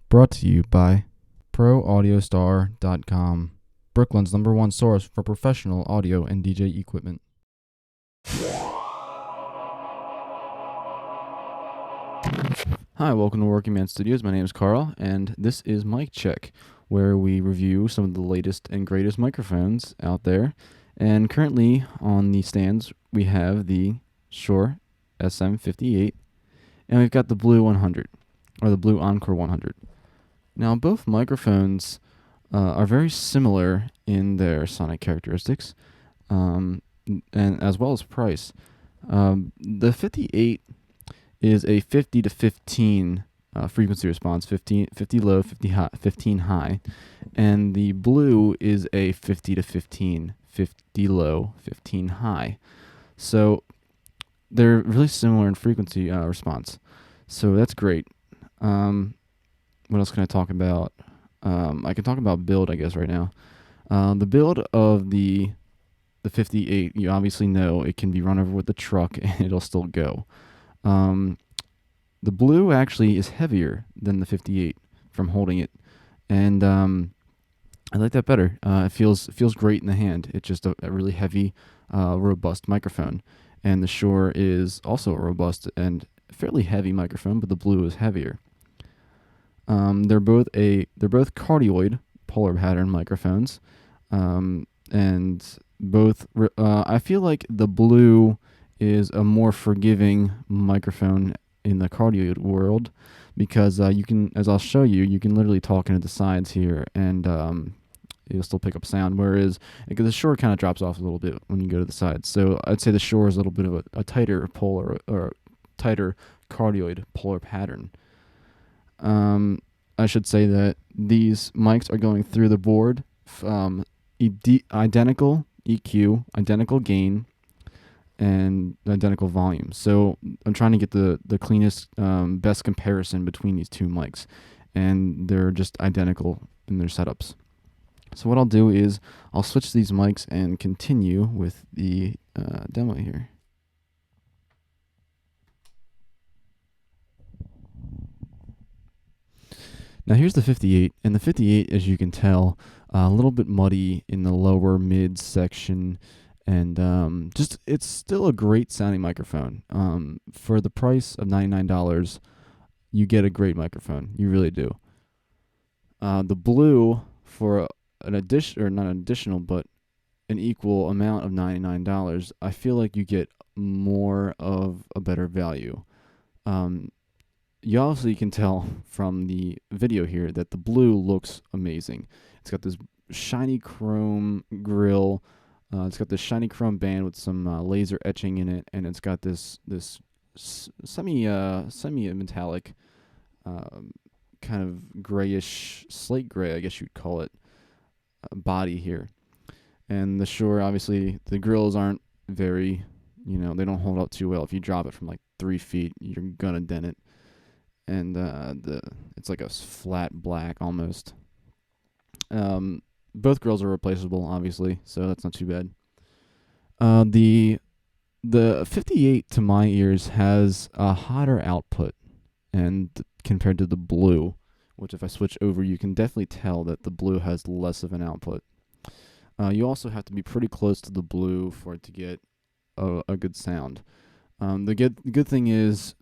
Brought to you by ProAudiostar.com, Brooklyn's #1 source for professional audio and DJ equipment. Hi, welcome to WorkingManStudios. My name is Carl, and this is Mic Check, where we review some of the latest and greatest microphones out there. And currently on the stands, we have the Shure SM58, and we've got the Blue 100, or the Blue enCORE 100. Now, both microphones are very similar in their sonic characteristics, and as well as price. The 58 is a 50 to 15 frequency response, 50 low, 15 high, and the Blue is a 50 to 15, 50 low, 15 high. So they're really similar in frequency response. So that's great. What else can I talk about? I can talk about build, I guess, right now. The build of the 58, you obviously know it can be run over with the truck and it'll still go. The Blue actually is heavier than the 58 from holding it, and I like that better. It feels great in the hand. It's just a really heavy, robust microphone, and the Shure is also a robust and fairly heavy microphone, but the Blue is heavier. They're both cardioid polar pattern microphones, and both. I feel like the Blue is a more forgiving microphone in the cardioid world because you can, as I'll show you, you can literally talk into the sides here, and it'll still pick up sound. Whereas the Shure kind of drops off a little bit when you go to the sides. So I'd say the Shure is a little bit of a tighter polar or tighter cardioid polar pattern. I should say that these mics are going through the board, identical EQ, identical gain, and identical volume. So I'm trying to get the cleanest, best comparison between these two mics, and they're just identical in their setups. So what I'll do is I'll switch these mics and continue with the demo here. Now here's the 58, and the 58, as you can tell, a little bit muddy in the lower mid section, and just it's still a great sounding microphone. For the price of $99, you get a great microphone. You really do. The Blue, for an addition, or not an additional, but an equal amount of $99, I feel like you get more of a better value. You obviously can tell from the video here that the Blue looks amazing. It's got this shiny chrome grill. It's got this shiny chrome band with some laser etching in it, and it's got this semi metallic, kind of grayish, slate gray, I guess you'd call it, body here. And the Shure, obviously, the grills aren't very, they don't hold up too well. If you drop it from like 3 feet, you're gonna dent it. And it's like a flat black almost. Both grills are replaceable, obviously, so that's not too bad. The 58, to my ears, has a hotter output, and compared to the Blue, which if I switch over, you can definitely tell that the Blue has less of an output. You also have to be pretty close to the Blue for it to get a good sound. The good thing is,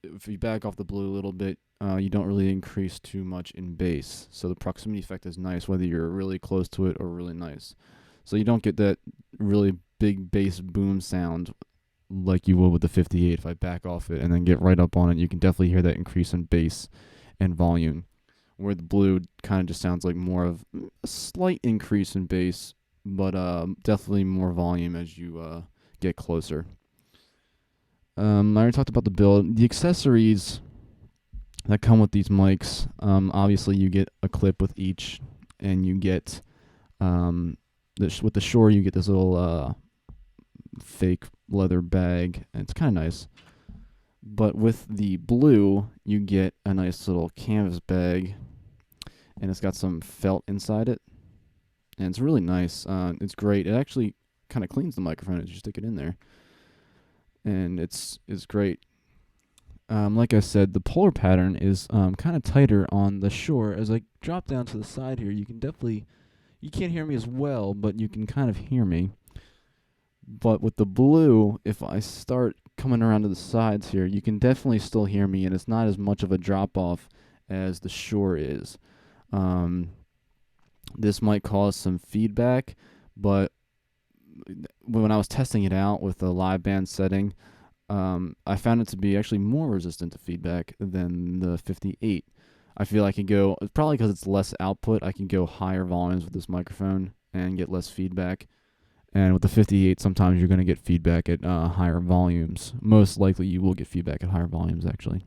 if you back off the Blue a little bit, you don't really increase too much in bass. So the proximity effect is nice, whether you're really close to it or really nice. So you don't get that really big bass boom sound like you would with the 58. If I back off it and then get right up on it, you can definitely hear that increase in bass and volume. Where the Blue kind of just sounds like more of a slight increase in bass, but definitely more volume as you get closer. I already talked about the build. The accessories that come with these mics, obviously you get a clip with each, and you get, with the Shure, you get this little fake leather bag, and it's kind of nice. But with the Blue, you get a nice little canvas bag, and it's got some felt inside it, and it's really nice. It's great. It actually kind of cleans the microphone as you stick it in there, and it's great. Like I said, the polar pattern is kind of tighter on the Shure. As I drop down to the side here, you can't hear me as well, but you can kind of hear me. But with the blue, if I start coming around to the sides here, you can definitely still hear me, and it's not as much of a drop off as the Shure is. Um, this might cause some feedback, but when I was testing it out with the live band setting, I found it to be actually more resistant to feedback than the 58. I feel I can go, probably because it's less output, I can go higher volumes with this microphone and get less feedback. And with the 58, sometimes you're going to get feedback at higher volumes. Most likely you will get feedback at higher volumes, actually.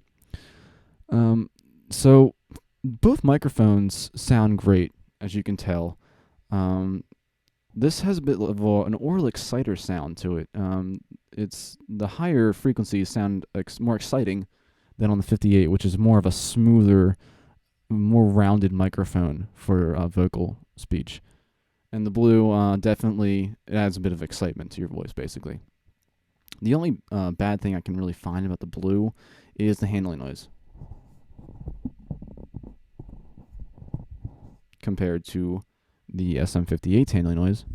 So both microphones sound great, as you can tell. This has a bit of an oral exciter sound to it. It's the higher frequencies sound more exciting than on the 58, which is more of a smoother, more rounded microphone for vocal speech. And the blue definitely adds a bit of excitement to your voice, basically. The only bad thing I can really find about the blue is the handling noise compared to the SM58's handling noise.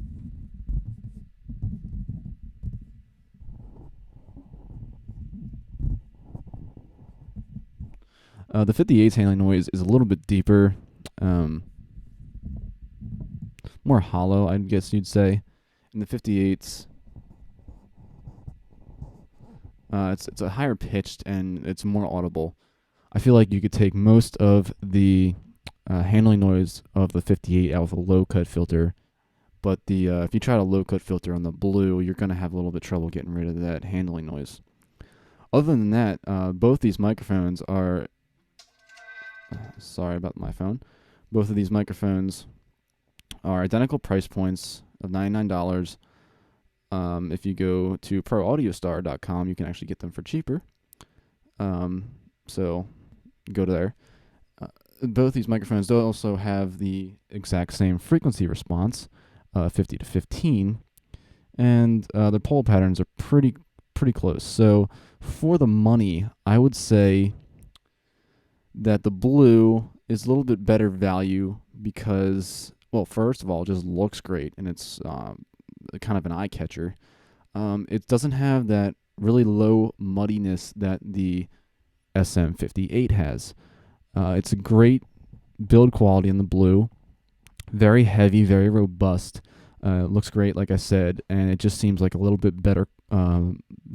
The 58's handling noise is a little bit deeper, more hollow, I guess you'd say. In the 58's, it's a higher pitched and it's more audible. I feel like you could take most of the handling noise of the 58 out with a low cut filter, but if you try to low cut filter on the blue, you're going to have a little bit of trouble getting rid of that handling noise. Other than that, both these microphones are sorry about my phone. Both of these microphones are identical price points of $99. If you go to proaudiostar.com, you can actually get them for cheaper. So go to there. Both these microphones do also have the exact same frequency response, 50 to 15, and their polar patterns are pretty close. So for the money, I would say that the blue is a little bit better value because, well, first of all, it just looks great and it's kind of an eye catcher. It doesn't have that really low muddiness that the SM58 has. It's a great build quality in the blue, very heavy, very robust. Looks great, like I said, and it just seems like a little bit better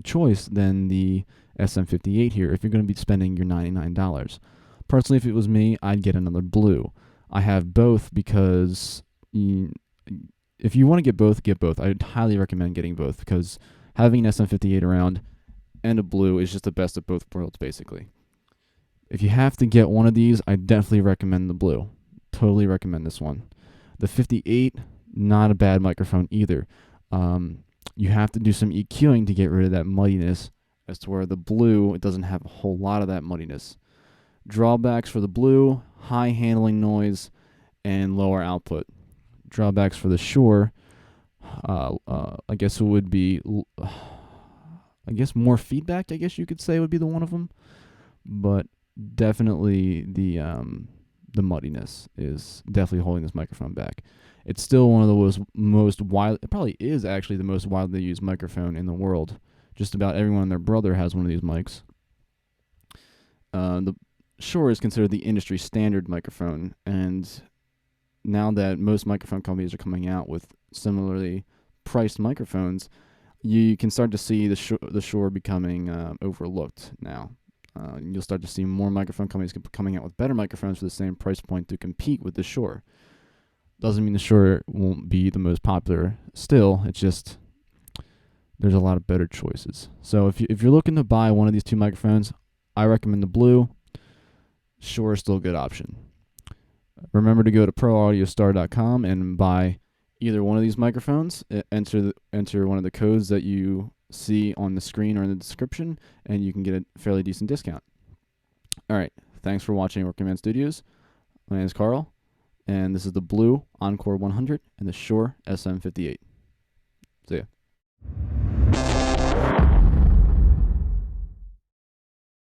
choice than the SM58 here if you're going to be spending your $99. Personally, if it was me, I'd get another blue. I have both because if you want to get both, get both. I would highly recommend getting both because having an SM58 around and a blue is just the best of both worlds, basically. If you have to get one of these, I definitely recommend the blue. Totally recommend this one. The 58, not a bad microphone either. You have to do some EQing to get rid of that muddiness, as to where the blue, it doesn't have a whole lot of that muddiness. Drawbacks for the blue, high handling noise, and lower output. Drawbacks for the Shure, I guess it would be, more feedback, I guess you could say would be the one of them. But definitely the muddiness is definitely holding this microphone back. It's still one of the most widely, it probably is actually the most widely used microphone in the world. Just about everyone and their brother has one of these mics. The Shure is considered the industry standard microphone, and now that most microphone companies are coming out with similarly priced microphones, you can start to see the Shure becoming overlooked now. You'll start to see more microphone companies coming out with better microphones for the same price point to compete with the Shure. Doesn't mean the Shure won't be the most popular. Still, it's just there's a lot of better choices. So if you're looking to buy one of these two microphones, I recommend the blue. Shure is still a good option. Remember to go to proaudiostar.com and buy either one of these microphones. Enter one of the codes that you see on the screen or in the description, and you can get a fairly decent discount. All right. Thanks for watching WorkingManStudios. My name is Carl, and this is the blue enCORE 100 and the Shure SM58. See ya.